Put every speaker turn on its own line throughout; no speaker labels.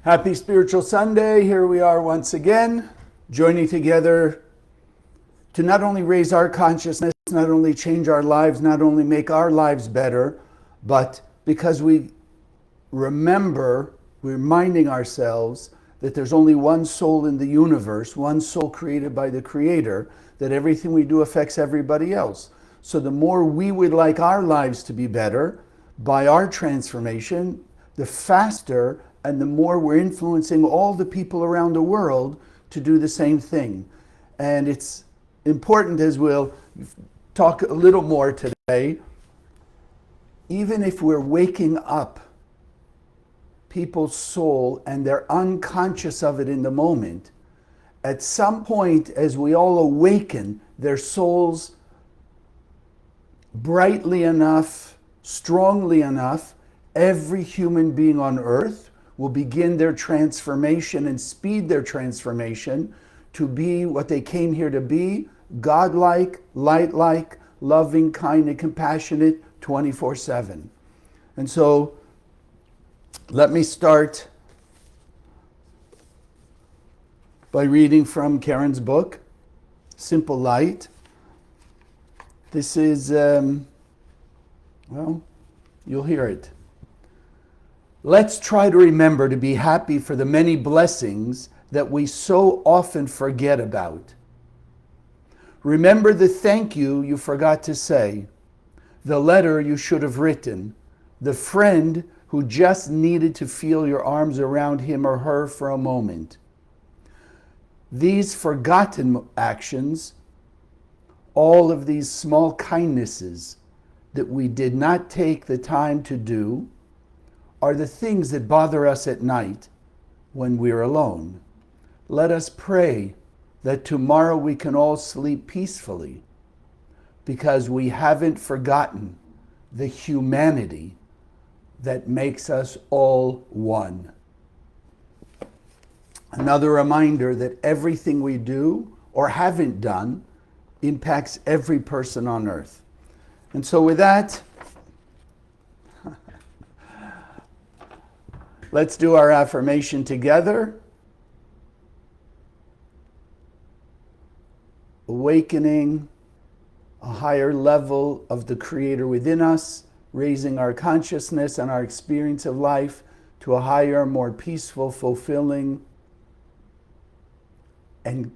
Happy Spiritual Sunday. Here we are once again, joining together to not only raise our consciousness, not only change our lives, not only make our lives better, but because we remember, we're reminding ourselves that there's only one soul in the universe, one soul created by the Creator, that everything we do affects everybody else. So the more we would like our lives to be better by our transformation, the faster and the more we're influencing all the people around the world to do the same thing. And it's important, as we'll talk a little more today, even if we're waking up people's soul and they're unconscious of it in the moment, at some point as we all awaken their souls brightly enough, strongly enough, every human being on earth will begin their transformation and speed their transformation to be what they came here to be: godlike, light-like, loving, kind, and compassionate 24/7. And so let me start by reading from Karen's book, Simple Light. This is, well, you'll hear it. Let's try to remember to be happy for the many blessings that we so often forget about. Remember the thank you forgot to say, the letter you should have written, the friend who just needed to feel your arms around him or her for a moment. These forgotten actions, all of these small kindnesses that we did not take the time to do, are the things that bother us at night when we're alone. Let us pray that tomorrow we can all sleep peacefully, because we haven't forgotten the humanity that makes us all one. Another reminder that everything we do or haven't done impacts every person on earth. And so with that, let's do our affirmation together. Awakening a higher level of the Creator within us, raising our consciousness and our experience of life to a higher, more peaceful, fulfilling, and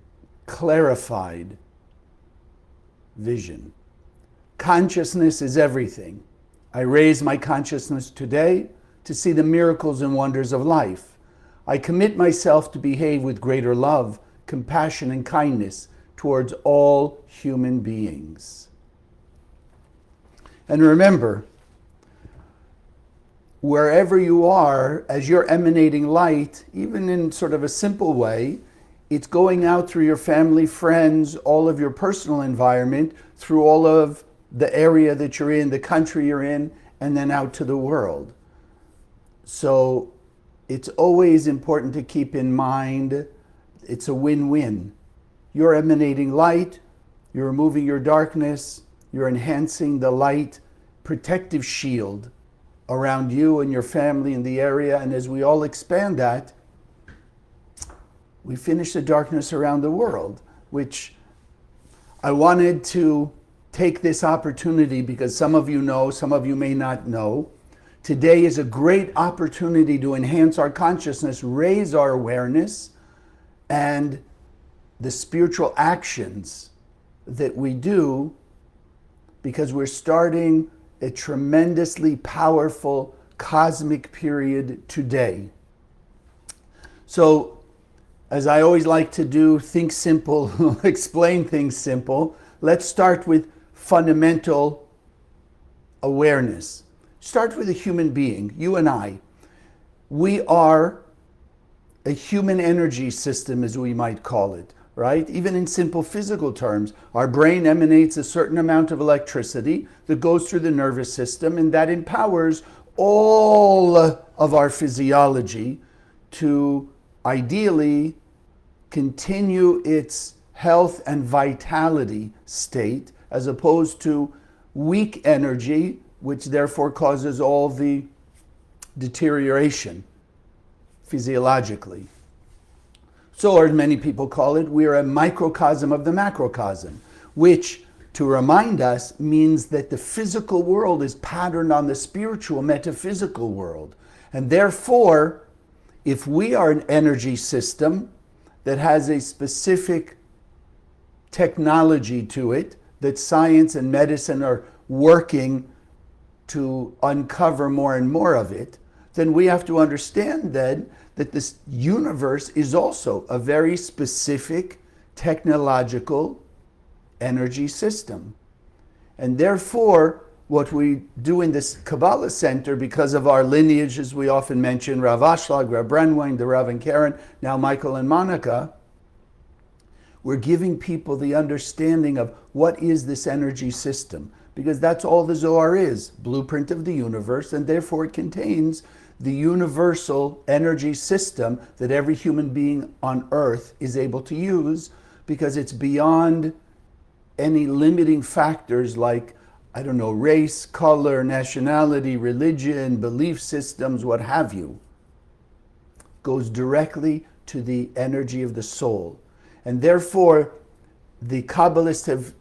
clarified vision. Consciousness is everything. I raise my consciousness today to see the miracles and wonders of life. I commit myself to behave with greater love, compassion, and kindness towards all human beings. And remember, wherever you are, as you're emanating light, even in sort of a simple way, it's going out through your family, friends, all of your personal environment, through all of the area that you're in, the country you're in, and then out to the world. So it's always important to keep in mind it's a win-win. You're emanating light, you're removing your darkness, you're enhancing the light protective shield around you and your family in the area. And as we all expand that, we finish the darkness around the world, which I wanted to take this opportunity, because some of you know, some of you may not know. Today is a great opportunity to enhance our consciousness, raise our awareness, and the spiritual actions that we do, because we're starting a tremendously powerful cosmic period today. So, as I always like to do, think simple, explain things simple. Let's start with fundamental awareness. Start with a human being, you and I. We are a human energy system, as we might call it, right? Even in simple physical terms, our brain emanates a certain amount of electricity that goes through the nervous system, and that empowers all of our physiology to ideally continue its health and vitality state, as opposed to weak energy, which therefore causes all the deterioration. physiologically. So, or many people call it, we are a microcosm of the macrocosm, which, to remind us, means that the physical world is patterned on the spiritual metaphysical world. And therefore, if we are an energy system that has a specific technology to it, that science and medicine are working to uncover more and more of it, then we have to understand then that this universe is also a very specific technological energy system. And therefore, what we do in this Kabbalah Center, because of our lineage, as we often mention, Rav Ashlag, Rav Brenwein, the Rav and Karen, now Michael and Monica, we're giving people the understanding of what is this energy system. Because that's all the Zohar is, blueprint of the universe, and therefore it contains the universal energy system that every human being on earth is able to use, because it's beyond any limiting factors like, I don't know, race, color, nationality, religion, belief systems, what have you. Goes directly to the energy of the soul. And therefore, the Kabbalists have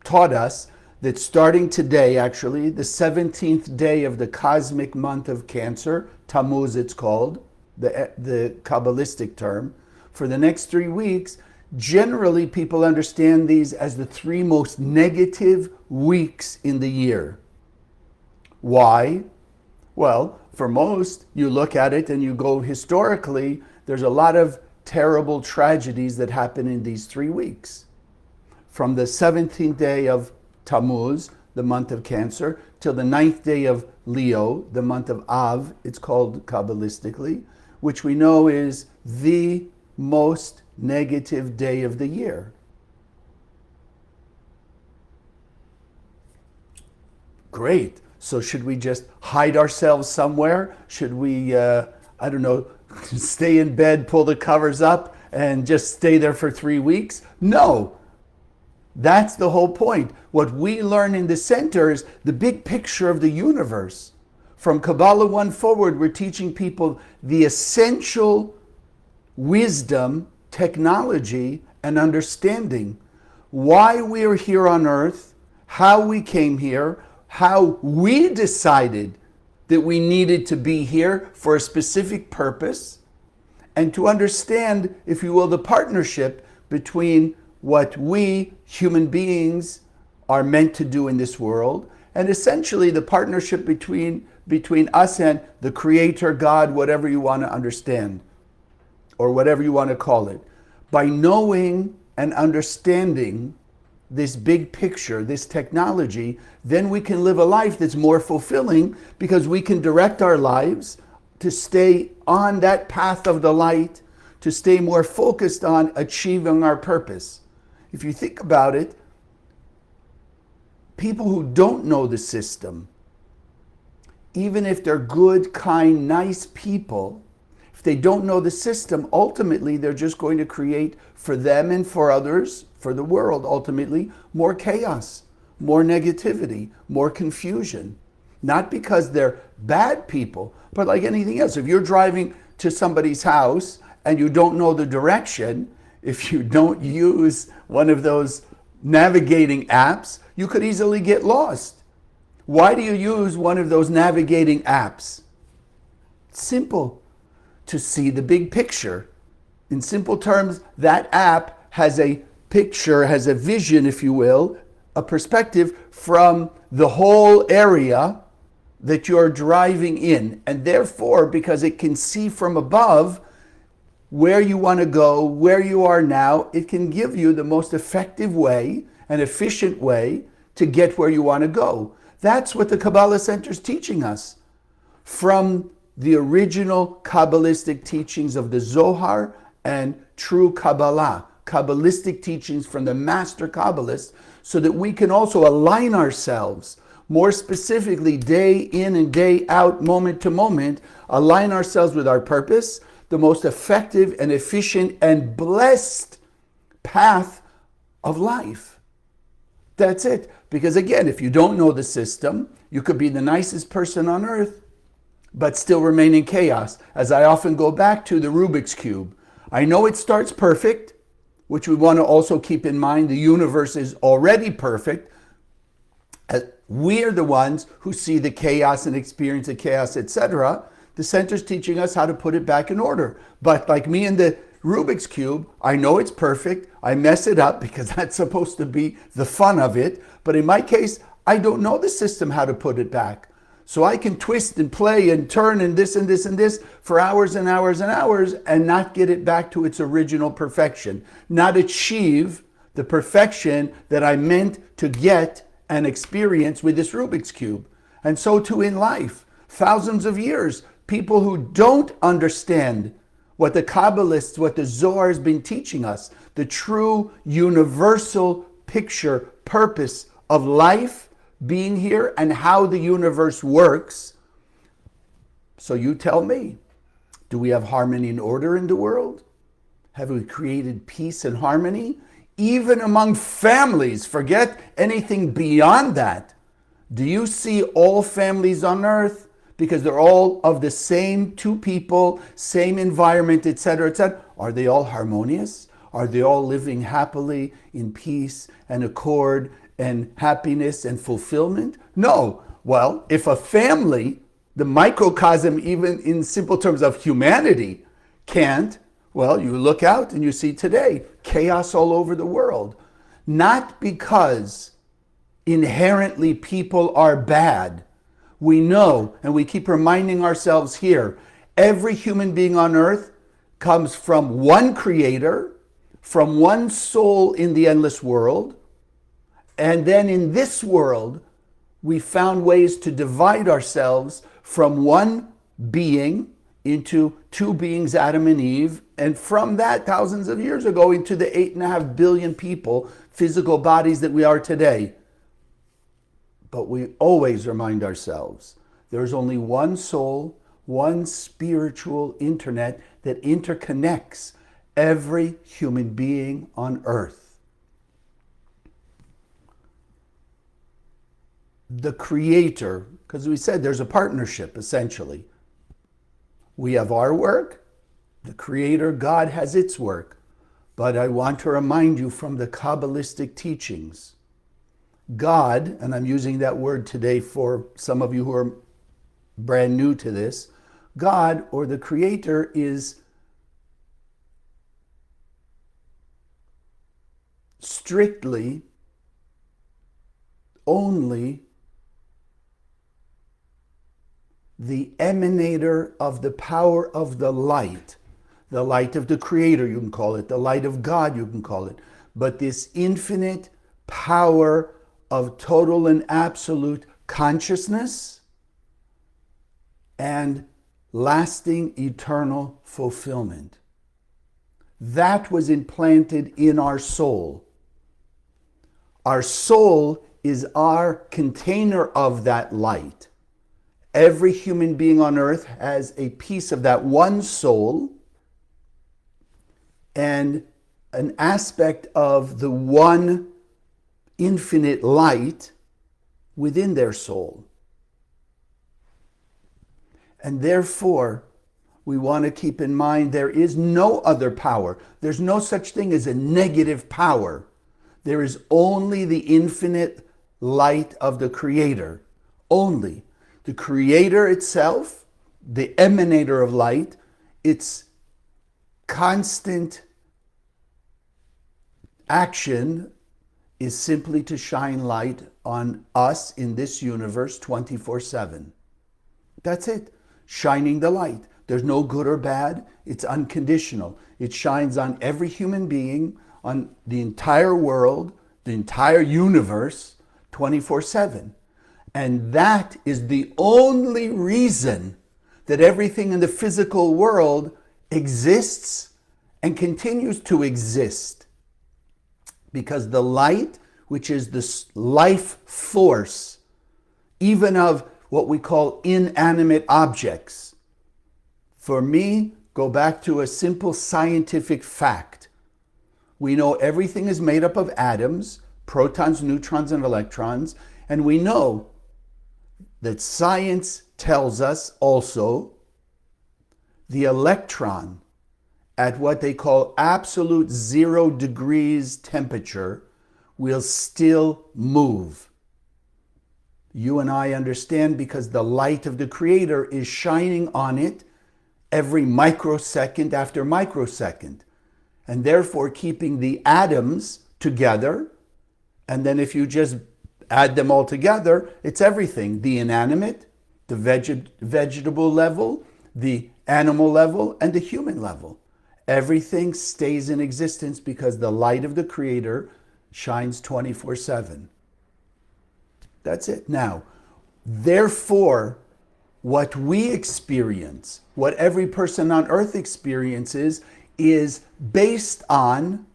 taught us that starting today, actually, the 17th day of the cosmic month of Cancer, Tammuz it's called, the Kabbalistic term, for the next 3 weeks, generally people understand these as the 3 most negative weeks in the year. Why? Well, for most, you look at it and you go historically, there's a lot of terrible tragedies that happen in these 3 weeks. From the 17th day of Tammuz, the month of Cancer, till the 9th day of Leo, the month of Av, it's called Kabbalistically, which we know is the most negative day of the year. Great. So should we just hide ourselves somewhere? Should we, stay in bed, pull the covers up, and just stay there for 3 weeks? No. That's the whole point. What we learn in the center is the big picture of the universe. From Kabbalah 1 forward, we're teaching people the essential wisdom, technology, and understanding. Why we are here on earth, how we came here, how we decided that we needed to be here for a specific purpose, and to understand, if you will, the partnership between what we, human beings, are meant to do in this world, and essentially the partnership between us and the Creator, God, whatever you want to understand, or whatever you want to call it. By knowing and understanding this big picture, this technology, then we can live a life that's more fulfilling, because we can direct our lives to stay on that path of the light, to stay more focused on achieving our purpose. If you think about it, people who don't know the system, even if they're good, kind, nice people, if they don't know the system, ultimately they're just going to create for them and for others, for the world, ultimately, more chaos, more negativity, more confusion. Not because they're bad people, but like anything else. If you're driving to somebody's house and you don't know the direction, if you don't use one of those navigating apps, you could easily get lost. Why do you use one of those navigating apps? Simple. To see the big picture. In simple terms, that app has a picture, has a vision, if you will, a perspective from the whole area that you're driving in. And therefore, because it can see from above where you want to go, where you are now, it can give you the most effective way and efficient way to get where you want to go. That's what the Kabbalah Center is teaching us. From the original Kabbalistic teachings of the Zohar and true Kabbalah, Kabbalistic teachings from the master Kabbalists, so that we can also align ourselves more specifically day in and day out, moment to moment, align ourselves with our purpose, the most effective and efficient and blessed path of life. That's it. Because again, if you don't know the system, you could be the nicest person on earth, but still remain in chaos. As I often go back to the Rubik's Cube, I know it starts perfect, which we want to also keep in mind. The universe is already perfect. We are the ones who see the chaos and experience the chaos, etc. The center's teaching us how to put it back in order. But like me and the Rubik's Cube, I know it's perfect. I mess it up because that's supposed to be the fun of it. But in my case, I don't know the system how to put it back. So I can twist and play and turn and this and this and this for hours and hours and hours and not get it back to its original perfection. Not achieve the perfection that I meant to get and experience with this Rubik's Cube. And so too in life. Thousands of years, people who don't understand what the Kabbalists, what the Zohar has been teaching us, the true universal picture, purpose of life being here and how the universe works. So you tell me, do we have harmony and order in the world? Have we created peace and harmony? Even among families, forget anything beyond that. Do you see all families on earth? Because they're all of the same two people, same environment, etc., etc. Are they all harmonious? Are they all living happily in peace and accord and happiness and fulfillment? No. Well, if a family, the microcosm, even in simple terms of humanity, can't, well, you look out and you see today chaos all over the world. Not because inherently people are bad. We know, and we keep reminding ourselves here, every human being on earth comes from one creator, from one soul in the endless world. And then in this world, we found ways to divide ourselves from one being into two beings, Adam and Eve, and from that, thousands of years ago, into the 8.5 billion people, physical bodies that we are today. But we always remind ourselves, there's only one soul, one spiritual internet that interconnects every human being on earth. The Creator, because we said there's a partnership, essentially. We have our work, the Creator, God, has its work. But I want to remind you from the Kabbalistic teachings, God, and I'm using that word today for some of you who are brand new to this, God, or the Creator, is strictly only the emanator of the power of the light of the Creator, you can call it, the light of God, you can call it, but this infinite power of total and absolute consciousness and lasting eternal fulfillment. That was implanted in our soul. Our soul is our container of that light. Every human being on earth has a piece of that one soul and an aspect of the one infinite light within their soul. And therefore, we want to keep in mind there is no other power. There's no such thing as a negative power. There is only the infinite light of the Creator. Only. The Creator itself, the emanator of light, its constant action is simply to shine light on us in this universe 24/7. That's it. Shining the light. There's no good or bad. It's unconditional. It shines on every human being, on the entire world, the entire universe, 24/7. And that is the only reason that everything in the physical world exists and continues to exist. Because the light, which is this life force, even of what we call inanimate objects. For me, go back to a simple scientific fact. We know everything is made up of atoms, protons, neutrons, and electrons, and we know that science tells us also the electron at what they call absolute 0 degrees temperature will still move. You and I understand because the light of the Creator is shining on it every microsecond after microsecond, and therefore keeping the atoms together. And then if you just add them all together, it's everything: the inanimate, the vegetable level, the animal level, and the human level. Everything stays in existence because the light of the Creator shines 24/7. That's it. Now, therefore, what we experience, what every person on earth experiences, is based on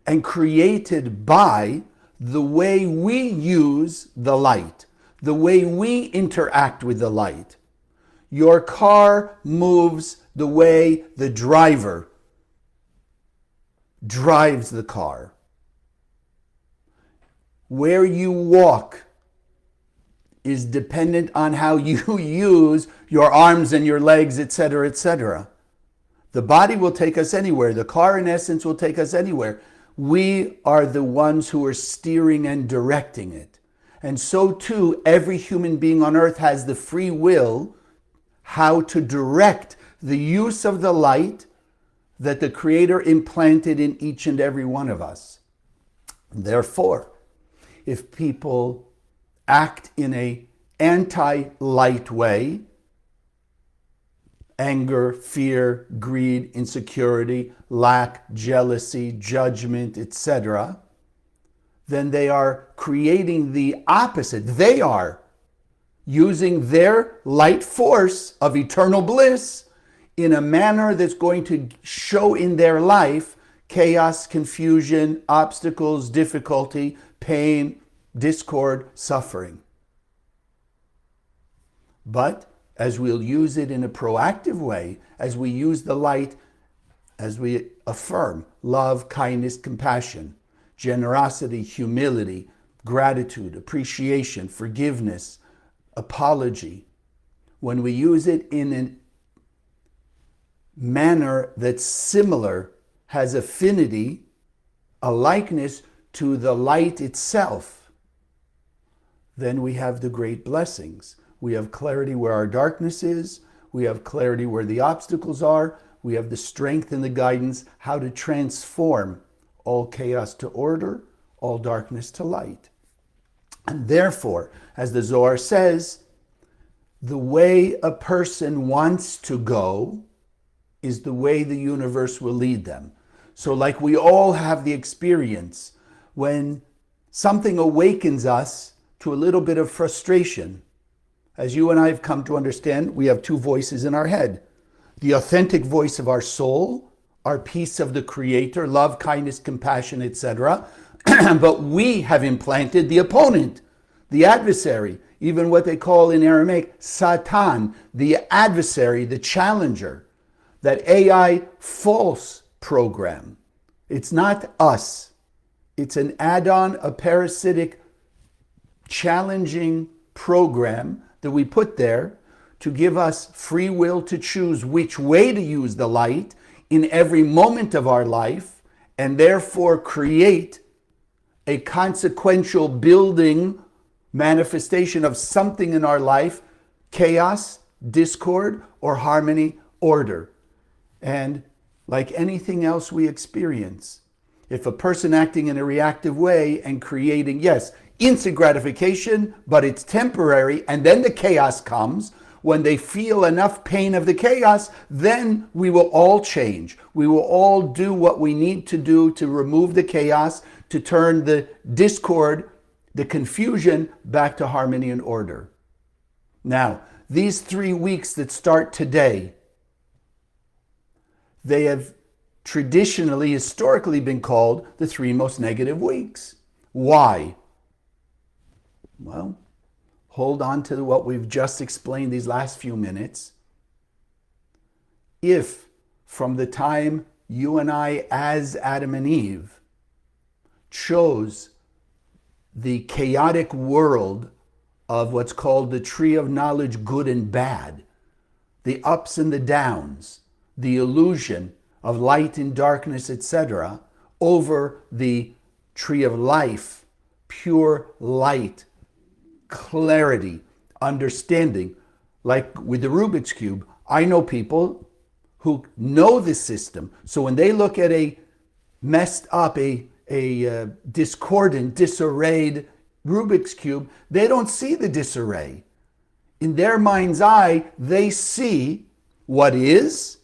and created by the way we use the light, the way we interact with the light. Your car moves the way the driver drives the car. Where you walk is dependent on how you use your arms and your legs, etc., etc. The body will take us anywhere. The car, in essence, will take us anywhere. We are the ones who are steering and directing it. And so too, every human being on earth has the free will how to direct the use of the light that the Creator implanted in each and every one of us. Therefore, if people act in a anti-light way, anger, fear, greed, insecurity, lack, jealousy, judgment, etc., then they are creating the opposite. They are using their light force of eternal bliss in a manner that's going to show in their life chaos, confusion, obstacles, difficulty, pain, discord, suffering. But as we'll use it in a proactive way, as we use the light, as we affirm love, kindness, compassion, generosity, humility, gratitude, appreciation, forgiveness, apology, when we use it in a manner that's similar, has affinity, a likeness to the light itself, then we have the great blessings. We have clarity where our darkness is. We have clarity where the obstacles are. We have the strength and the guidance how to transform all chaos to order, all darkness to light. And therefore, as the Zohar says, the way a person wants to go is the way the universe will lead them. So like we all have the experience when something awakens us to a little bit of frustration. As you and I have come to understand, we have two voices in our head. The authentic voice of our soul, our piece of the Creator, love, kindness, compassion, etc. But we have implanted the opponent, the adversary, even what they call in Aramaic, Satan, the adversary, the challenger, that AI false program. It's not us. It's an add-on, a parasitic, challenging program that we put there to give us free will to choose which way to use the light in every moment of our life, and therefore create a consequential building manifestation of something in our life, chaos, discord, or harmony, order. And like anything else we experience, if a person acting in a reactive way and creating, yes, instant gratification, but it's temporary, and then the chaos comes, when they feel enough pain of the chaos, then we will all change. We will all do what we need to do to remove the chaos, to turn the discord, the confusion, back to harmony and order. Now, these 3 weeks that start today, they have traditionally, historically been called the 3 most negative weeks. Why? Well, hold on to what we've just explained these last few minutes. If from the time you and I, as Adam and Eve, chose the chaotic world of what's called the tree of knowledge, good and bad, the ups and the downs, the illusion of light and darkness, etc., over the tree of life, pure light, clarity, understanding. Like with the Rubik's Cube, I know people who know the system. So when they look at a messed up, a discordant, disarrayed Rubik's Cube, they don't see the disarray. In their mind's eye, they see what is,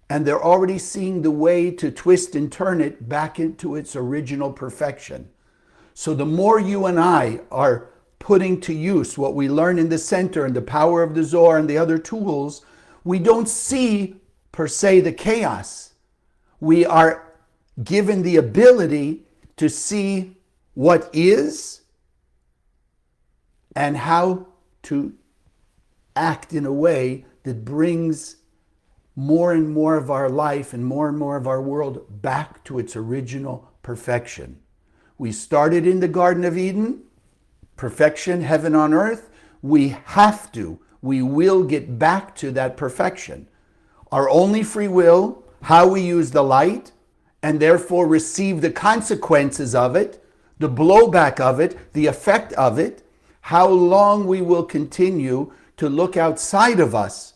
and they're already seeing the way to twist and turn it back into its original perfection. So the more you and I are putting to use what we learn in the center and the power of the Zohar and the other tools, we don't see per se the chaos. We are given the ability to see what is and how to act in a way that brings more and more of our life and more of our world back to its original perfection. We started in the Garden of Eden, perfection, heaven on earth. We will get back to that perfection. Our only free will, how we use the light, and therefore receive the consequences of it, the blowback of it, the effect of it, how long we will continue to look outside of us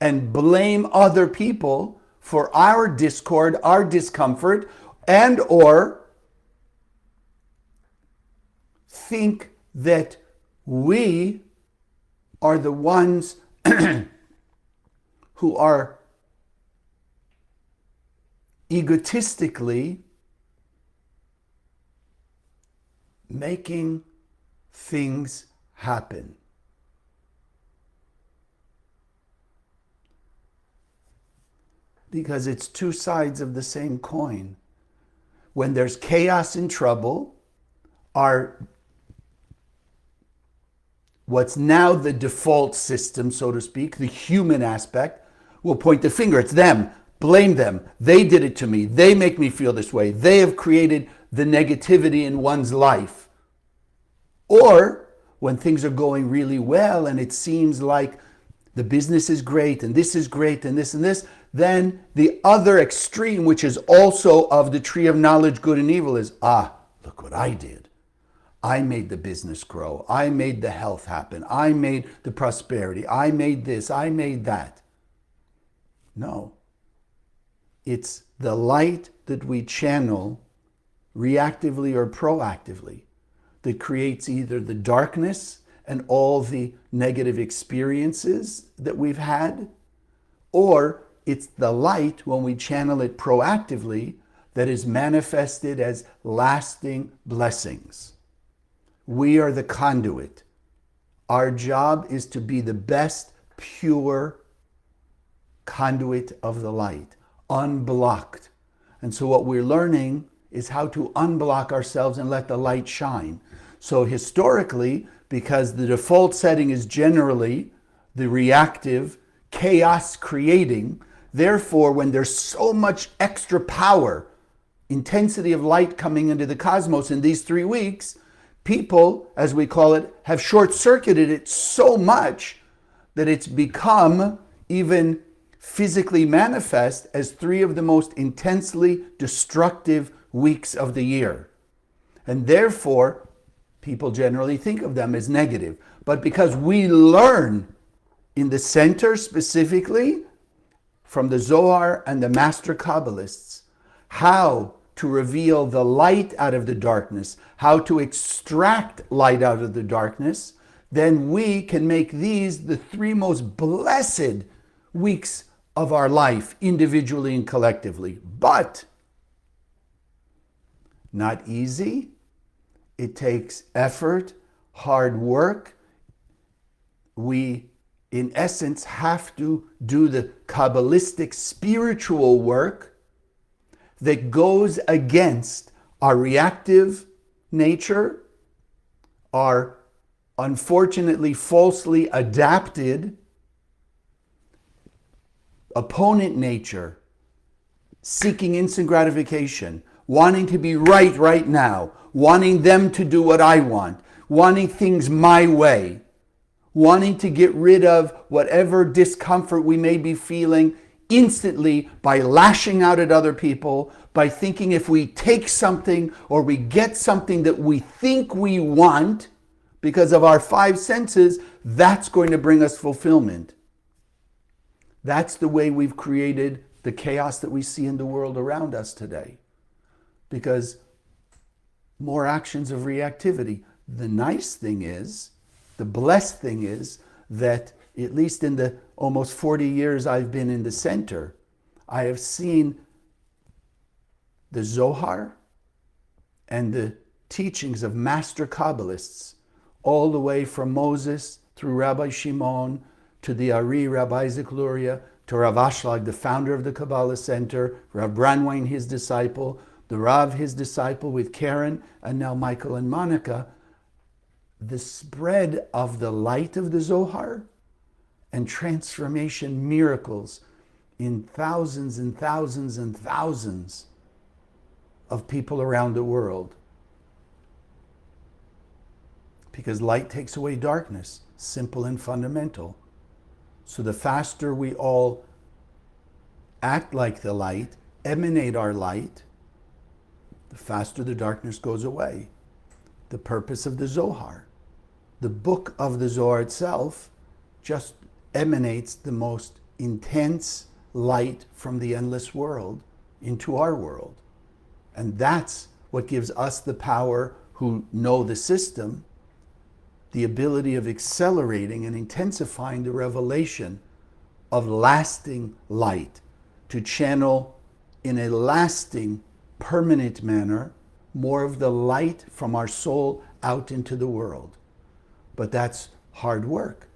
and blame other people for our discord, our discomfort, and or think that we are the ones who are egotistically making things happen. Because it's two sides of the same coin. When there's chaos and trouble, what's now the default system, so to speak, the human aspect, will point the finger. It's them. Blame them. They did it to me. They make me feel this way. They have created the negativity in one's life. Or when things are going really well and it seems like the business is great and this is great and this, then the other extreme, which is also of the tree of knowledge, good and evil, is, look what I did. I made the business grow. I made the health happen. I made the prosperity. I made this. I made that. No. It's the light that we channel reactively or proactively that creates either the darkness and all the negative experiences that we've had, or it's the light, when we channel it proactively, that is manifested as lasting blessings. We are the conduit. Our job is to be the best, pure conduit of the light, unblocked. And so what we're learning is how to unblock ourselves and let the light shine. So historically, because the default setting is generally the reactive, chaos creating, therefore, when there's so much extra power, intensity of light coming into the cosmos in these 3 weeks, people, as we call it, have short-circuited it so much that it's become even physically manifest as 3 of the most intensely destructive weeks of the year. And therefore, people generally think of them as negative. But because we learn in the center specifically from the Zohar and the master Kabbalists how to reveal the light out of the darkness, how to extract light out of the darkness, then we can make these the 3 most blessed weeks of our life, individually and collectively. But not easy. It takes effort, hard work. We, in essence, have to do the Kabbalistic spiritual work that goes against our reactive nature, our unfortunately falsely adapted opponent nature, seeking instant gratification, wanting to be right now, wanting them to do what I want. wanting things my way, wanting to get rid of whatever discomfort we may be feeling instantly by lashing out at other people, by thinking if we take something or we get something that we think we want because of our five senses, that's going to bring us fulfillment. That's the way we've created the chaos that we see in the world around us today. Because more actions of reactivity. The nice thing is, the blessed thing is, that at least in the almost 40 years I've been in the center, I have seen the Zohar and the teachings of master Kabbalists, all the way from Moses through Rabbi Shimon to the Ari, Rabbi Isaac Luria, to Rav Ashlag, the founder of the Kabbalah Center, Rav Branwein, his disciple, the Rav, his disciple, with Karen, and now Michael and Monica. The spread of the light of the Zohar and transformation miracles in thousands and thousands and thousands of people around the world. Because light takes away darkness, simple and fundamental. So the faster we all act like the light, emanate our light, the faster the darkness goes away. The purpose of the Zohar. The book of the Zohar itself just emanates the most intense light from the endless world into our world. And that's what gives us the power, who know the system, the ability of accelerating and intensifying the revelation of lasting light, to channel in a lasting, permanent manner more of the light from our soul out into the world. But that's hard work,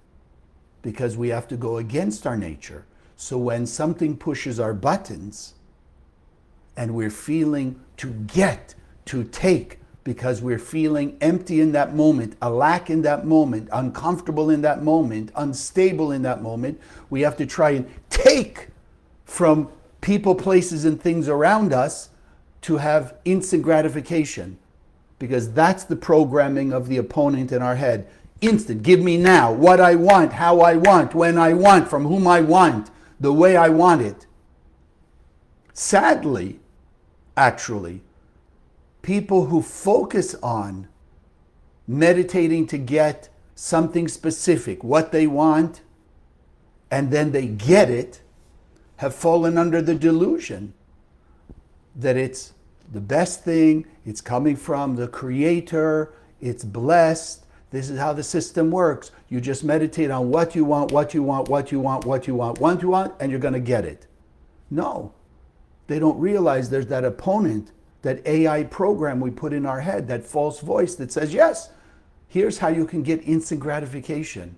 because we have to go against our nature. So when something pushes our buttons and we're feeling to get, to take, because we're feeling empty in that moment, a lack in that moment, uncomfortable in that moment, unstable in that moment, we have to try and take from people, places, and things around us to have instant gratification. Because that's the programming of the opponent in our head. Instant, give me now, what I want, how I want, when I want, from whom I want, the way I want it. Sadly, actually, people who focus on meditating to get something specific, what they want, and then they get it, have fallen under the delusion that it's the best thing, it's coming from the Creator, it's blessed, this is how the system works. You just meditate on what you want, what you want, what you want, what you want, what you want, and you're going to get it. No, they don't realize there's that opponent, that AI program we put in our head, that false voice that says, yes, here's how you can get instant gratification.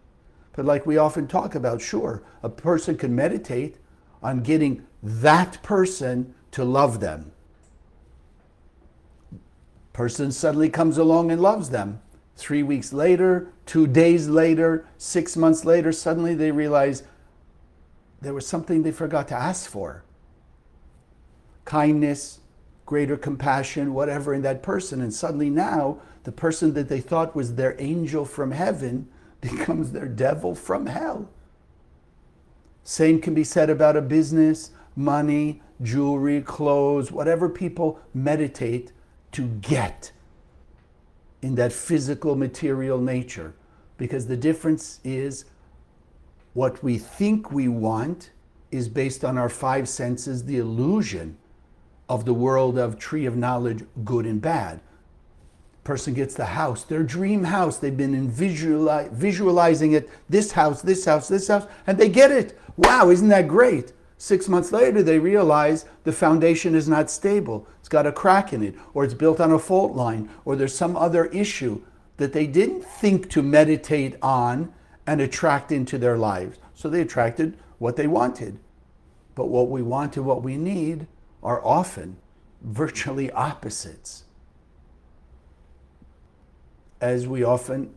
But like we often talk about, sure, a person can meditate on getting that person to love them. Person suddenly comes along and loves them. 3 weeks later, 2 days later, 6 months later, suddenly they realize there was something they forgot to ask for. Kindness, greater compassion, whatever in that person. And suddenly now, the person that they thought was their angel from heaven becomes their devil from hell. Same can be said about a business, money, jewelry, clothes, whatever people meditate to get in that physical, material nature. Because the difference is what we think we want is based on our five senses, the illusion of the world of tree of knowledge, good and bad. Person gets the house, their dream house. They've been visualizing it, this house, this house, this house, and they get it. Wow, isn't that great? 6 months later, they realize the foundation is not stable. It's got a crack in it, or it's built on a fault line, or there's some other issue that they didn't think to meditate on and attract into their lives. So they attracted what they wanted. But what we want and what we need are often virtually opposites. As we often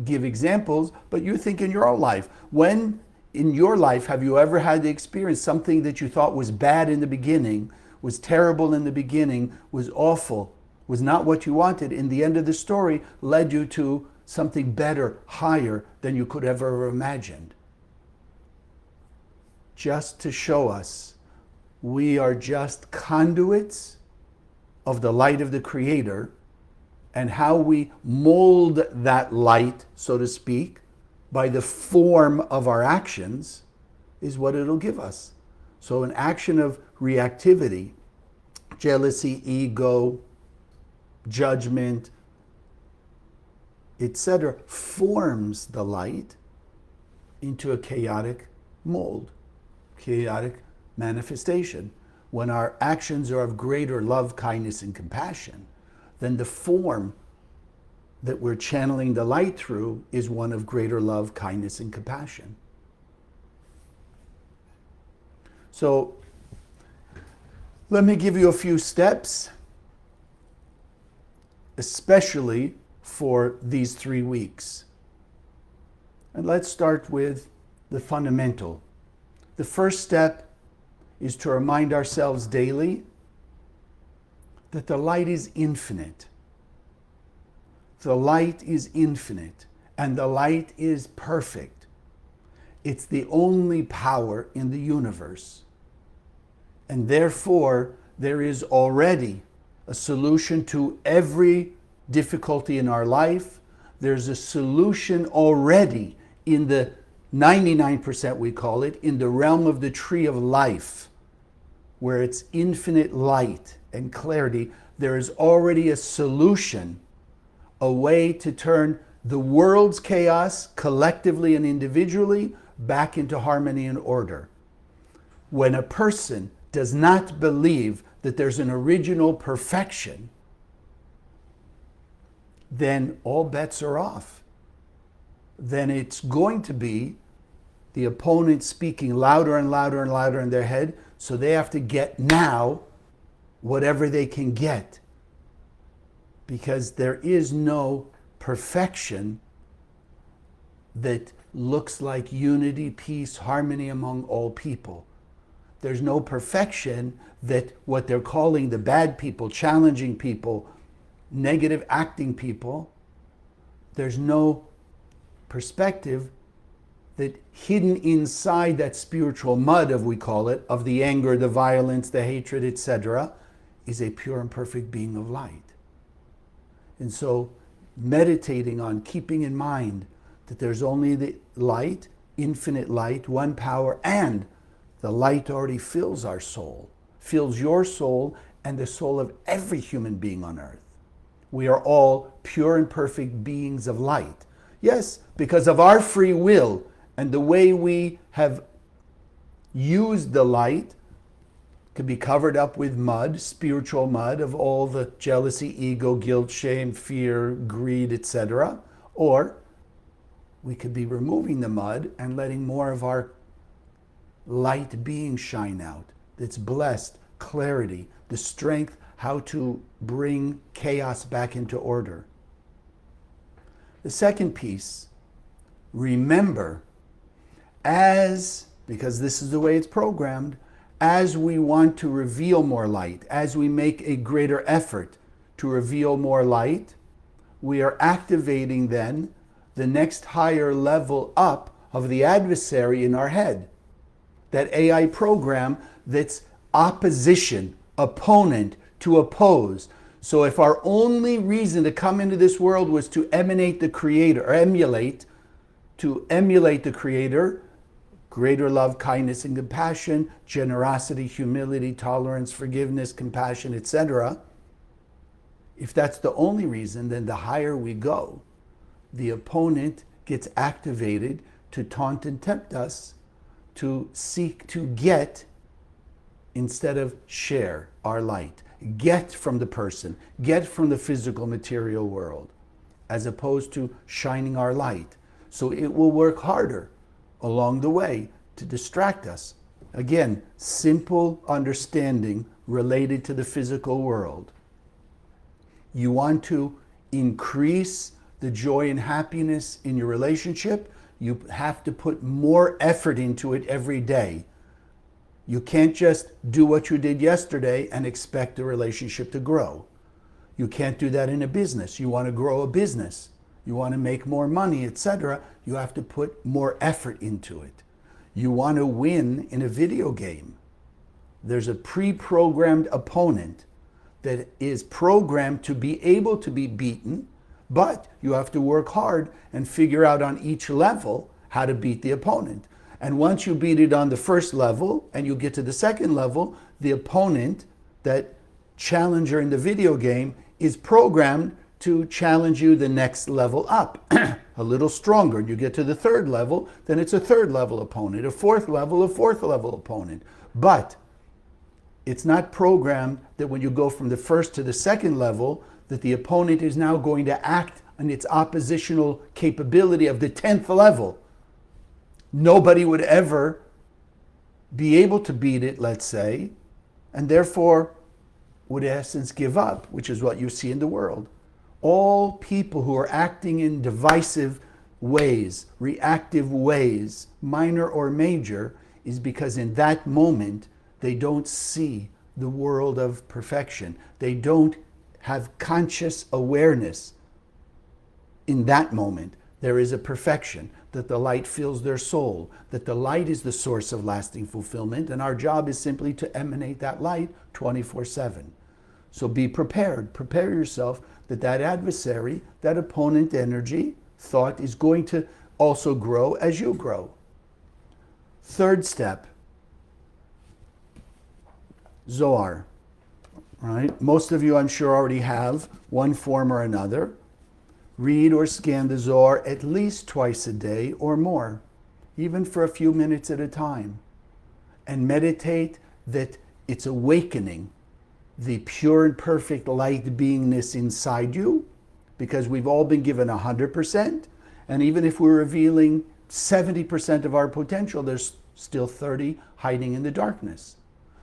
give examples, but you think in your own life, when in your life have you ever had to experience something that you thought was bad in the beginning, was terrible in the beginning, was awful, was not what you wanted, in the end of the story led you to something better, higher than you could ever have imagined. Just to show us we are just conduits of the light of the Creator, and how we mold that light, so to speak, by the form of our actions is what it'll give us. So an action of reactivity, jealousy, ego, judgment, etc., forms the light into a chaotic mold, chaotic manifestation. When our actions are of greater love, kindness, and compassion, then the form that we're channeling the light through is one of greater love, kindness, and compassion. So let me give you a few steps, especially for these 3 weeks. And let's start with the fundamental. The first step is to remind ourselves daily that the light is infinite. The light is infinite, and the light is perfect. It's the only power in the universe. And therefore, there is already a solution to every difficulty in our life. There's a solution already in the 99%, we call it, in the realm of the tree of life, where it's infinite light and clarity. There is already a solution, a way to turn the world's chaos, collectively and individually, back into harmony and order. When a person does not believe that there's an original perfection, then all bets are off. Then it's going to be the opponent speaking louder and louder and louder in their head, so they have to get now whatever they can get. Because there is no perfection that looks like unity, peace, harmony among all people. There's no perfection that what they're calling the bad people, challenging people, negative acting people, there's no perspective that hidden inside that spiritual mud, as we call it, of the anger, the violence, the hatred, etc., is a pure and perfect being of light. And so meditating on keeping in mind that there's only the light, infinite light, one power, and the light already fills our soul, fills your soul and the soul of every human being on earth. We are all pure and perfect beings of light. Yes, because of our free will and the way we have used the light could be covered up with mud, spiritual mud of all the jealousy, ego, guilt, shame, fear, greed, etc. Or we could be removing the mud and letting more of our light being shine out. That's blessed, clarity, the strength, how to bring chaos back into order. The second piece, remember, because this is the way it's programmed, as we want to reveal more light, as we make a greater effort to reveal more light, we are activating then the next higher level up of the adversary in our head. That AI program that's opposition, opponent, to oppose. So if our only reason to come into this world was to emanate the Creator, or to emulate the Creator, greater love, kindness, and compassion, generosity, humility, tolerance, forgiveness, compassion, etc. If that's the only reason, then the higher we go, the opponent gets activated to taunt and tempt us, to seek to get instead of share our light. Get from the person, get from the physical material world, as opposed to shining our light. So it will work harder along the way to distract us. Again, simple understanding related to the physical world. You want to increase the joy and happiness in your relationship, you have to put more effort into it every day. You can't just do what you did yesterday and expect the relationship to grow. You can't do that in a business. You want to grow a business, you want to make more money, etc. You have to put more effort into it. You want to win in a video game. There's a pre-programmed opponent that is programmed to be able to be beaten, but you have to work hard and figure out on each level how to beat the opponent. And once you beat it on the first level and you get to the second level, the opponent, that challenger in the video game, is programmed to challenge you the next level up, a little stronger. And you get to the third level, then it's a third level opponent, a fourth level opponent. But it's not programmed that when you go from the first to the second level, that the opponent is now going to act on its oppositional capability of the 10th level. Nobody would ever be able to beat it, let's say, and therefore would in essence give up, which is what you see in the world. All people who are acting in divisive ways, reactive ways, minor or major, is because in that moment they don't see the world of perfection. They don't have conscious awareness. In that moment, there is a perfection, that the light fills their soul, that the light is the source of lasting fulfillment, and our job is simply to emanate that light 24/7. So be prepared. Prepare yourself that that adversary, that opponent energy, thought is going to also grow as you grow. Third step, Zohar. Right? Most of you, I'm sure, already have one form or another. Read or scan the Zohar at least twice a day or more, even for a few minutes at a time. And meditate that it's awakening the pure and perfect light beingness inside you, because we've all been given 100%, and even if we're revealing 70% of our potential, there's still 30 hiding in the darkness.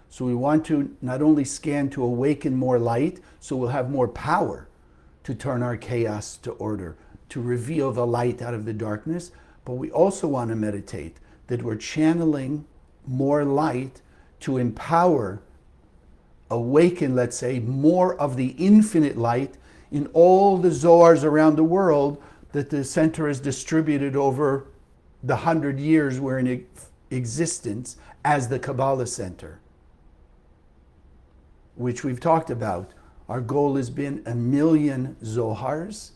So we want to not only scan to awaken more light, so we'll have more power to turn our chaos to order, to reveal the light out of the darkness, but we also want to meditate that we're channeling more light to empower, awaken, let's say, more of the infinite light in all the Zohars around the world that the center is distributed over the 100 years we're in existence as the Kabbalah Center, which we've talked about. Our goal has been 1 million Zohars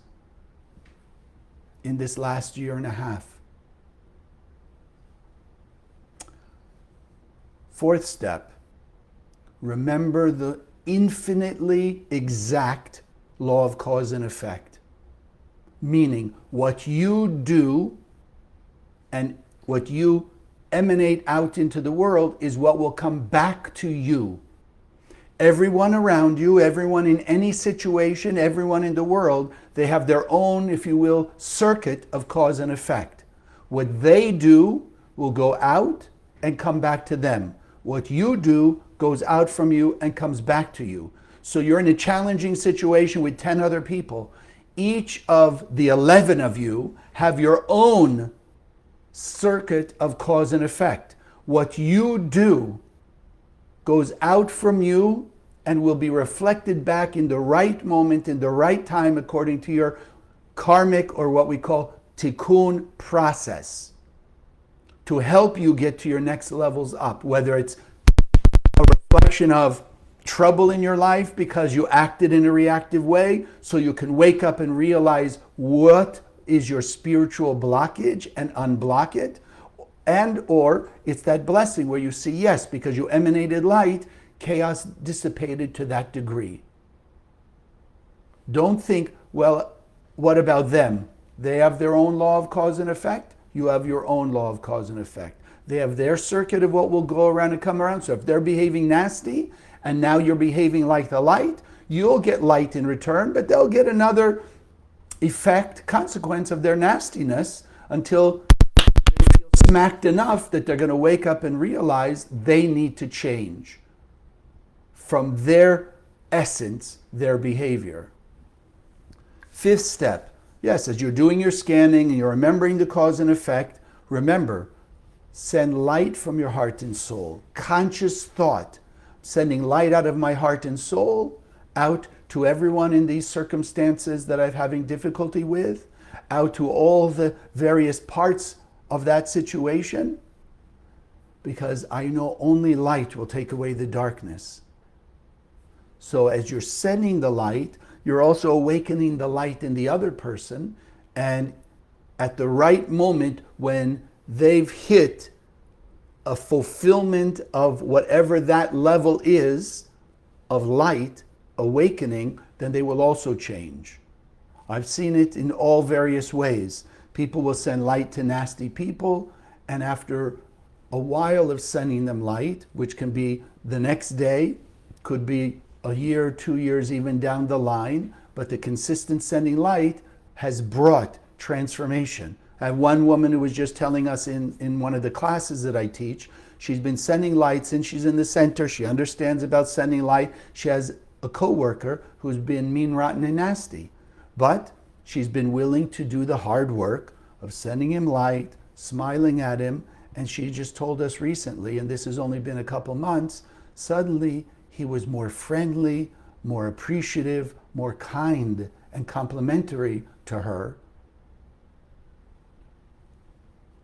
in this last year and a half. Fourth step, remember the infinitely exact law of cause and effect. Meaning, what you do and what you emanate out into the world is what will come back to you. Everyone around you, everyone in any situation, everyone in the world, they have their own, if you will, circuit of cause and effect. What they do will go out and come back to them. What you do goes out from you and comes back to you. So you're in a challenging situation with 10 other people. Each of the 11 of you have your own circuit of cause and effect. What you do goes out from you and will be reflected back in the right moment, in the right time, according to your karmic, or what we call tikkun process, to help you get to your next levels up, whether it's a reflection of trouble in your life because you acted in a reactive way, so you can wake up and realize what is your spiritual blockage and unblock it, and or it's that blessing where you see, yes, because you emanated light, chaos dissipated to that degree. Don't think, well, what about them? They have their own law of cause and effect. You have your own law of cause and effect. They have their circuit of what will go around and come around. So if they're behaving nasty and now you're behaving like the light, you'll get light in return, but they'll get another effect, consequence of their nastiness until they feel smacked enough that they're going to wake up and realize they need to change from their essence, their behavior. Fifth step, yes, as you're doing your scanning and you're remembering the cause and effect, remember, send light from your heart and soul. Conscious thought, sending light out of my heart and soul out to everyone in these circumstances that I'm having difficulty with, out to all the various parts of that situation, because I know only light will take away the darkness. So as you're sending the light, you're also awakening the light in the other person, and at the right moment when they've hit a fulfillment of whatever that level is of light, awakening, then they will also change. I've seen it in all various ways. People will send light to nasty people, and after a while of sending them light, which can be the next day, could be a year, 2 years even down the line, but the consistent sending light has brought transformation. I have one woman who was just telling us in one of the classes that I teach, she's been sending light since she's in the center. She understands about sending light. She has a coworker who's been mean, rotten, and nasty. But she's been willing to do the hard work of sending him light, smiling at him, and she just told us recently, and this has only been a couple months, suddenly he was more friendly, more appreciative, more kind and complimentary to her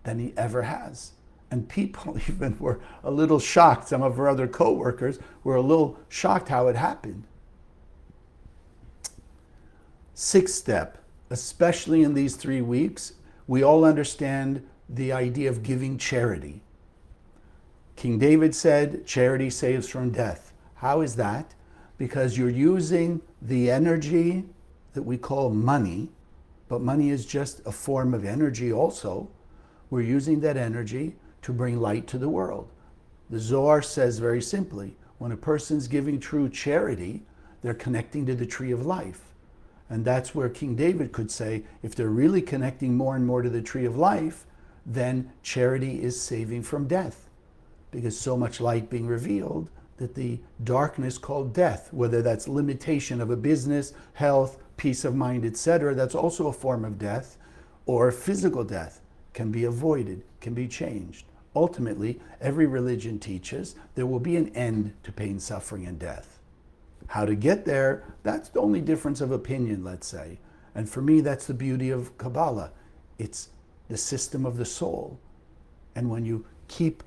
than he ever has. And people even were a little shocked. Some of her other co-workers were a little shocked how it happened. Sixth step, especially in these 3 weeks, we all understand the idea of giving charity. King David said, charity saves from death. How is that? Because you're using the energy that we call money, but money is just a form of energy also. We're using that energy to bring light to the world. The Zohar says very simply, when a person's giving true charity, they're connecting to the tree of life. And that's where King David could say, if they're really connecting more and more to the tree of life, then charity is saving from death. Because so much light being revealed that the darkness called death, whether that's limitation of a business, health, peace of mind, etc., that's also a form of death, or physical death, can be avoided, can be changed. Ultimately, every religion teaches there will be an end to pain, suffering, and death. How to get there, that's the only difference of opinion, let's say. And for me, that's the beauty of Kabbalah. It's the system of the soul. And when you keep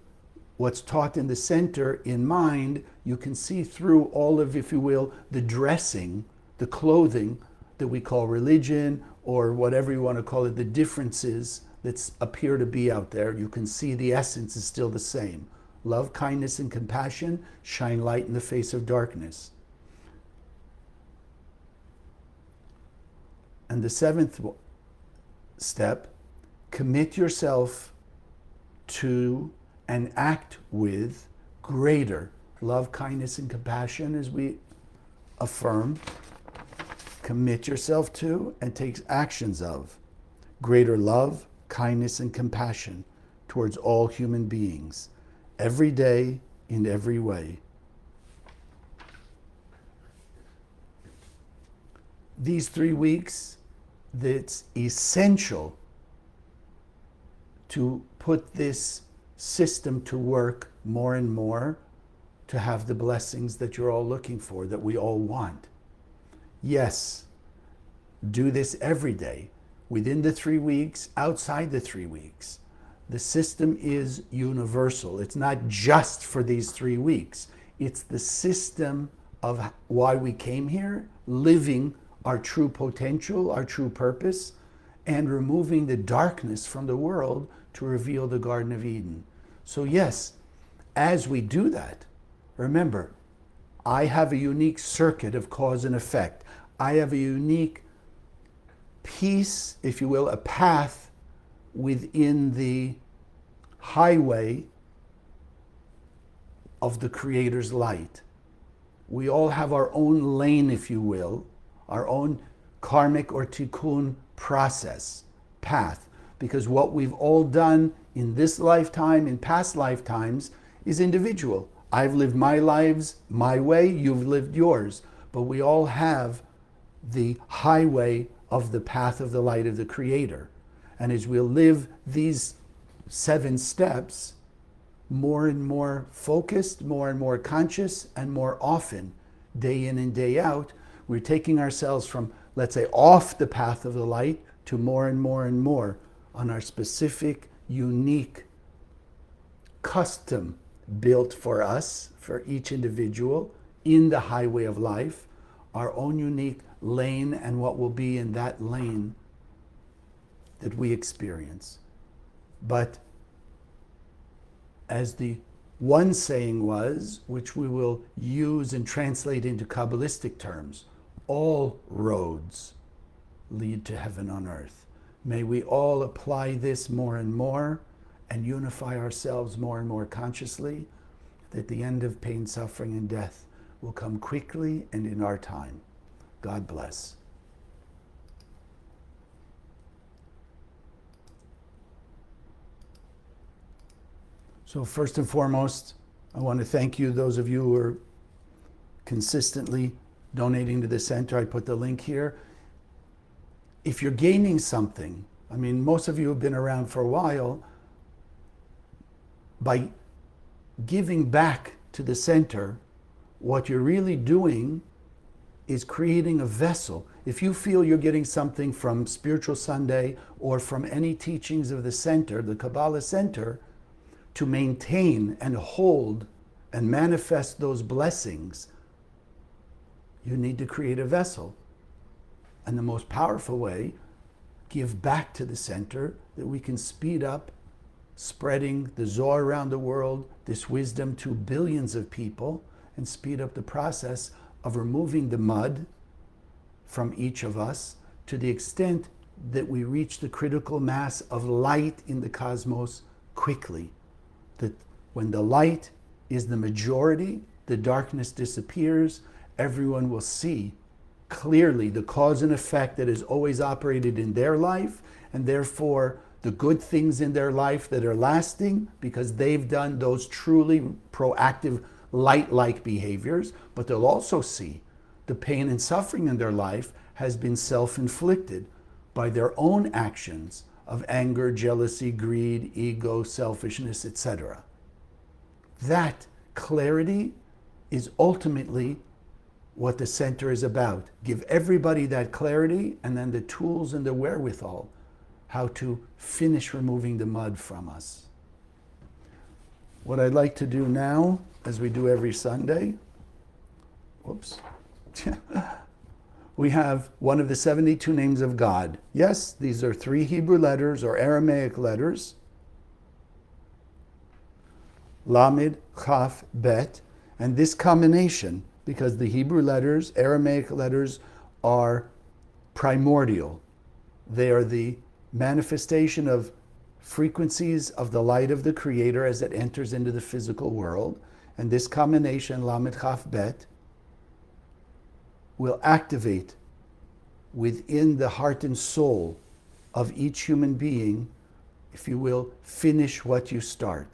what's taught in the center in mind, you can see through all of, if you will, the dressing, the clothing that we call religion, or whatever you want to call it, the differences that appear to be out there. You can see the essence is still the same. Love, kindness, and compassion shine light in the face of darkness. And the seventh step, commit yourself to and act with greater love, kindness, and compassion, as we affirm. Commit yourself to and take actions of greater love, kindness, and compassion towards all human beings, every day, in every way. These 3 weeks, it's essential to put this system to work more and more to have the blessings that you're all looking for, that we all want. Yes, do this every day, within the 3 weeks, outside the 3 weeks. The system is universal. It's not just for these 3 weeks. It's the system of why we came here, living our true potential, our true purpose, and removing the darkness from the world to reveal the Garden of Eden. So yes, as we do that, remember, I have a unique circuit of cause and effect. I have a unique piece, if you will, a path within the highway of the Creator's light. We all have our own lane, if you will, our own karmic or tikkun process, path, because what we've all done in this lifetime, in past lifetimes, is individual. I've lived my lives my way, you've lived yours, but we all have the highway of the path of the light of the Creator. And as we'll live these 7 steps, more and more focused, more and more conscious, and more often, day in and day out, We're taking ourselves from, let's say, off the path of the light to more and more and more on our specific, unique, custom built for us, for each individual, in the highway of life, our own unique lane and what will be in that lane that we experience. But as the one saying was, which we will use and translate into Kabbalistic terms, all roads lead to heaven on earth. May we all apply this more and more and unify ourselves more and more consciously, that the end of pain, suffering, and death will come quickly and in our time. God bless. So first and foremost, I want to thank you, those of you who are consistently donating to the center. I put the link here. If you're gaining something, I mean, most of you have been around for a while, by giving back to the center, what you're really doing is creating a vessel. If you feel you're getting something from Spiritual Sunday or from any teachings of the center, the Kabbalah Center, to maintain and hold and manifest those blessings, you need to create a vessel. And the most powerful way, give back to the center, that we can speed up spreading the Zohar around the world, this wisdom to billions of people, and speed up the process of removing the mud from each of us to the extent that we reach the critical mass of light in the cosmos quickly. That when the light is the majority, the darkness disappears, everyone will see clearly the cause and effect that has always operated in their life, and therefore the good things in their life that are lasting because they've done those truly proactive light-like behaviors, but they'll also see the pain and suffering in their life has been self-inflicted by their own actions of anger, jealousy, greed, ego, selfishness, etc. That clarity is ultimately what the center is about. Give everybody that clarity and then the tools and the wherewithal how to finish removing the mud from us. What I'd like to do now, as we do every Sunday, we have one of the 72 names of God. Yes, these are 3 Hebrew letters or Aramaic letters. Lamed, Chaf, Bet. And this combination, because the Hebrew letters, Aramaic letters, are primordial. They are the manifestation of frequencies of the light of the Creator as it enters into the physical world. And this combination, Lamed, Chaf, Bet, will activate within the heart and soul of each human being, if you will, finish what you start.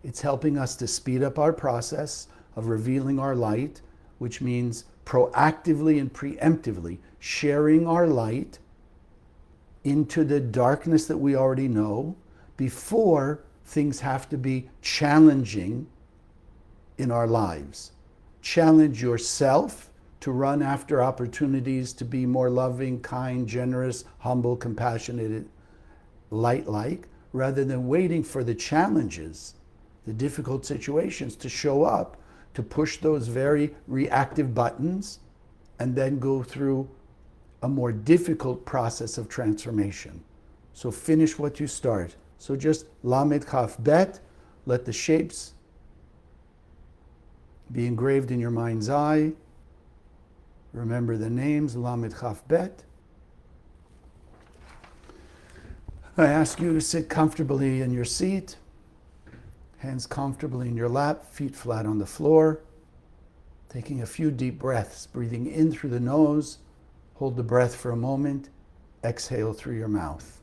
It's helping us to speed up our process of revealing our light, which means proactively and preemptively sharing our light into the darkness that we already know before things have to be challenging in our lives. Challenge yourself to run after opportunities to be more loving, kind, generous, humble, compassionate, light-like, rather than waiting for the challenges, the difficult situations to show up, to push those very reactive buttons, and then go through a more difficult process of transformation. So finish what you start. So just Lamed, Chaf, Bet, let the shapes be engraved in your mind's eye. Remember the names, Lamed, Chaf, Bet. I ask you to sit comfortably in your seat, hands comfortably in your lap, feet flat on the floor, taking a few deep breaths, breathing in through the nose, hold the breath for a moment, exhale through your mouth.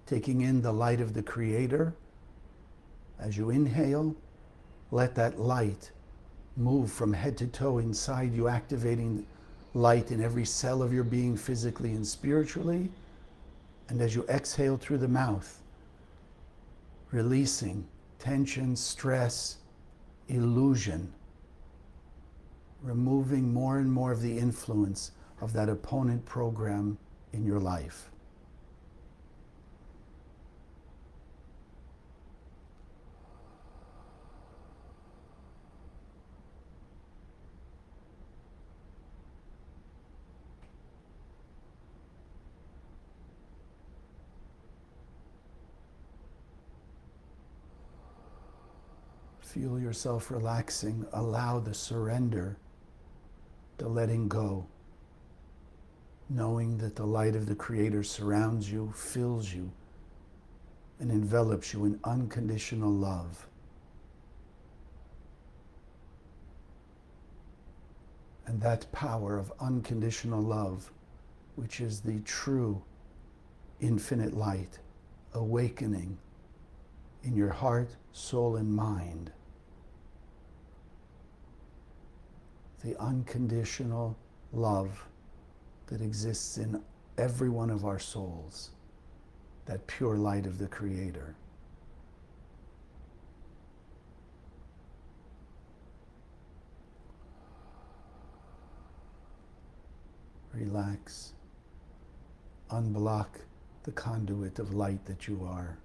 Taking in the light of the Creator. As you inhale, let that light move from head to toe inside you, activating light in every cell of your being, physically and spiritually. And as you exhale through the mouth, releasing tension, stress, illusion, removing more and more of the influence of that opponent program in your life. Feel yourself relaxing. Allow the surrender, the letting go, knowing that the light of the Creator surrounds you, fills you, and envelops you in unconditional love. And that power of unconditional love, which is the true infinite light, awakening in your heart, soul, and mind. The unconditional love that exists in every one of our souls, that pure light of the Creator. Relax. Unblock the conduit of light that you are.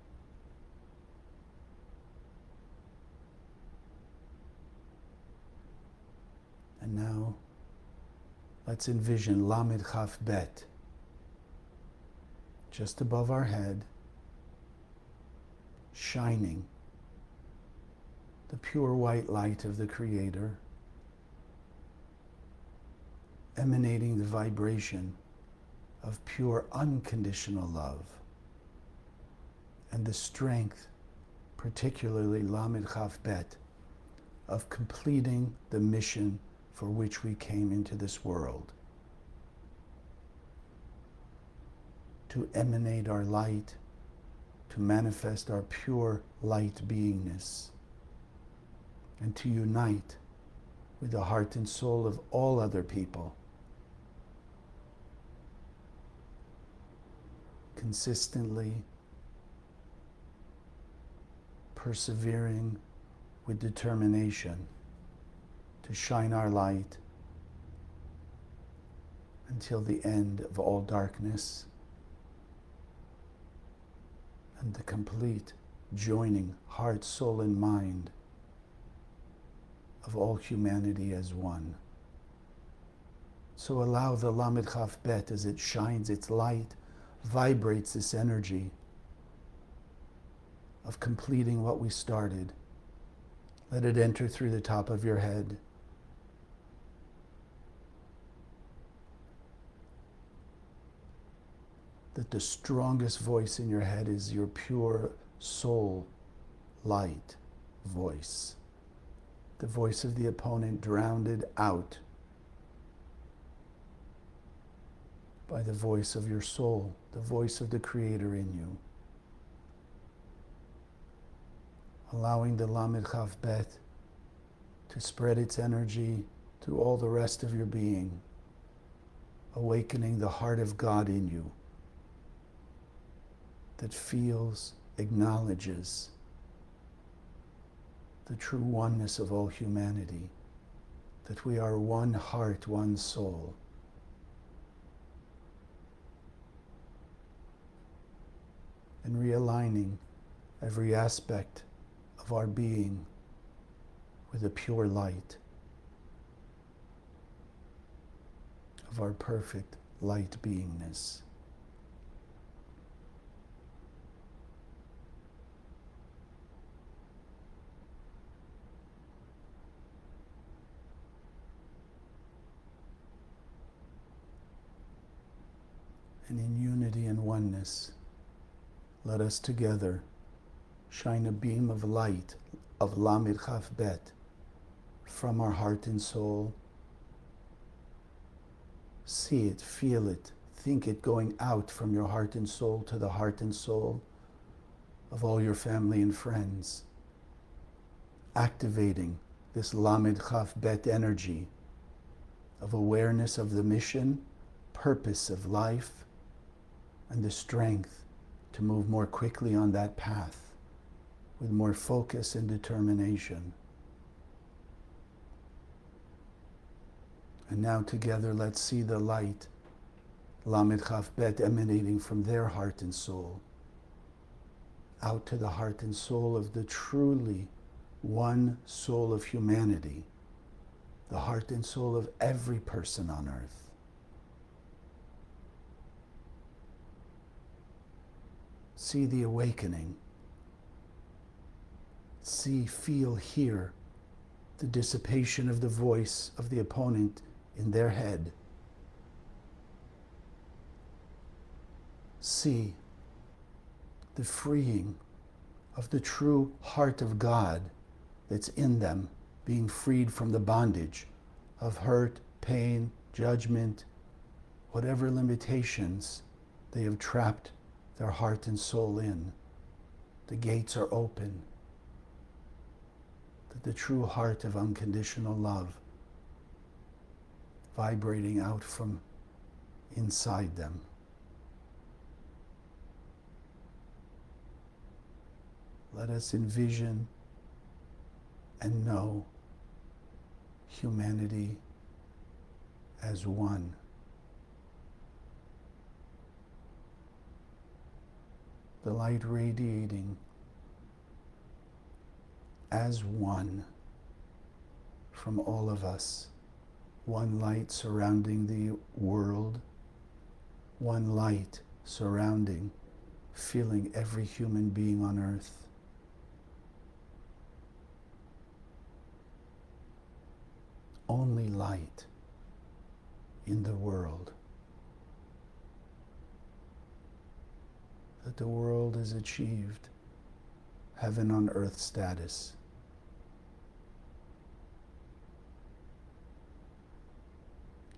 And now, let's envision Lamed Chaf Bet, just above our head, shining the pure white light of the Creator, emanating the vibration of pure unconditional love, and the strength, particularly Lamed Chaf Bet, of completing the mission for which we came into this world. To emanate our light, to manifest our pure light beingness, and to unite with the heart and soul of all other people, consistently persevering with determination to shine our light until the end of all darkness and the complete joining heart, soul, and mind of all humanity as one. So allow the Lamed Chaf Bet, as it shines its light, vibrates this energy of completing what we started. Let it enter through the top of your head, that the strongest voice in your head is your pure soul light voice, the voice of the opponent drowned out by the voice of your soul, the voice of the Creator in you. Allowing the Lamed Chaf Bet to spread its energy to all the rest of your being, awakening the heart of God in you that feels, acknowledges the true oneness of all humanity, that we are one heart, one soul. And realigning every aspect of our being with the pure light of our perfect light beingness. And in unity and oneness, let us together shine a beam of light of Lamed Chaf Bet from our heart and soul. See it, feel it, think it going out from your heart and soul to the heart and soul of all your family and friends, activating this Lamed Chaf Bet energy of awareness of the mission, purpose of life, and the strength to move more quickly on that path with more focus and determination. And now together let's see the light, Lamed Chaf Bet, emanating from their heart and soul, out to the heart and soul of the truly one soul of humanity, the heart and soul of every person on earth. See the awakening. See, feel, hear the dissipation of the voice of the opponent in their head. See the freeing of the true heart of God that's in them, being freed from the bondage of hurt, pain, judgment, whatever limitations they have trapped their heart and soul in. The gates are open. That the true heart of unconditional love vibrating out from inside them. Let us envision and know humanity as one. The light radiating as one from all of us. One light surrounding the world, one light surrounding, filling every human being on earth. Only light in the world. That the world has achieved heaven on earth status.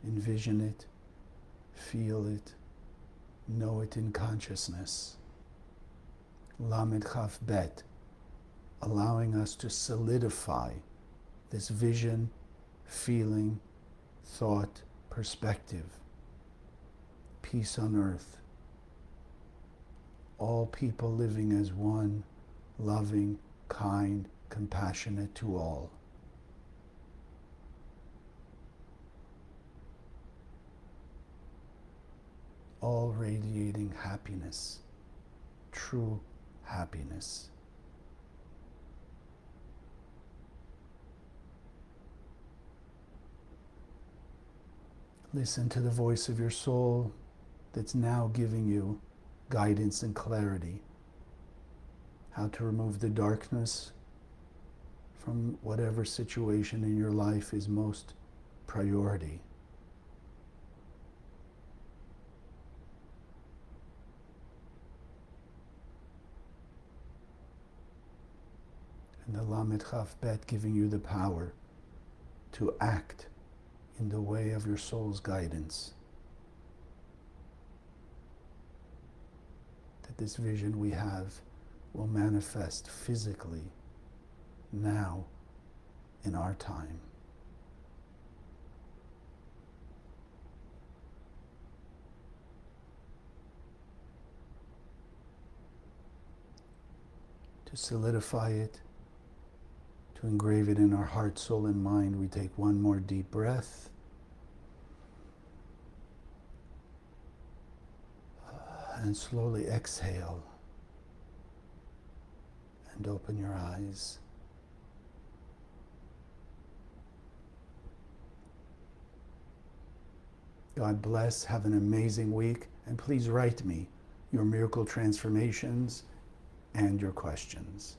Envision it, feel it, know it in consciousness. Lamed Chaf Bet, allowing us to solidify this vision, feeling, thought, perspective. Peace on earth. All people living as one, loving, kind, compassionate to all. All radiating happiness, true happiness. Listen to the voice of your soul that's now giving you guidance and clarity. How to remove the darkness from whatever situation in your life is most priority. And the Lamed Chaf Bet giving you the power to act in the way of your soul's guidance. That this vision we have will manifest physically now in our time. To solidify it, to engrave it in our heart, soul, and mind, we take one more deep breath. And slowly exhale and open your eyes. God bless, have an amazing week, and please write me your miracle transformations and your questions.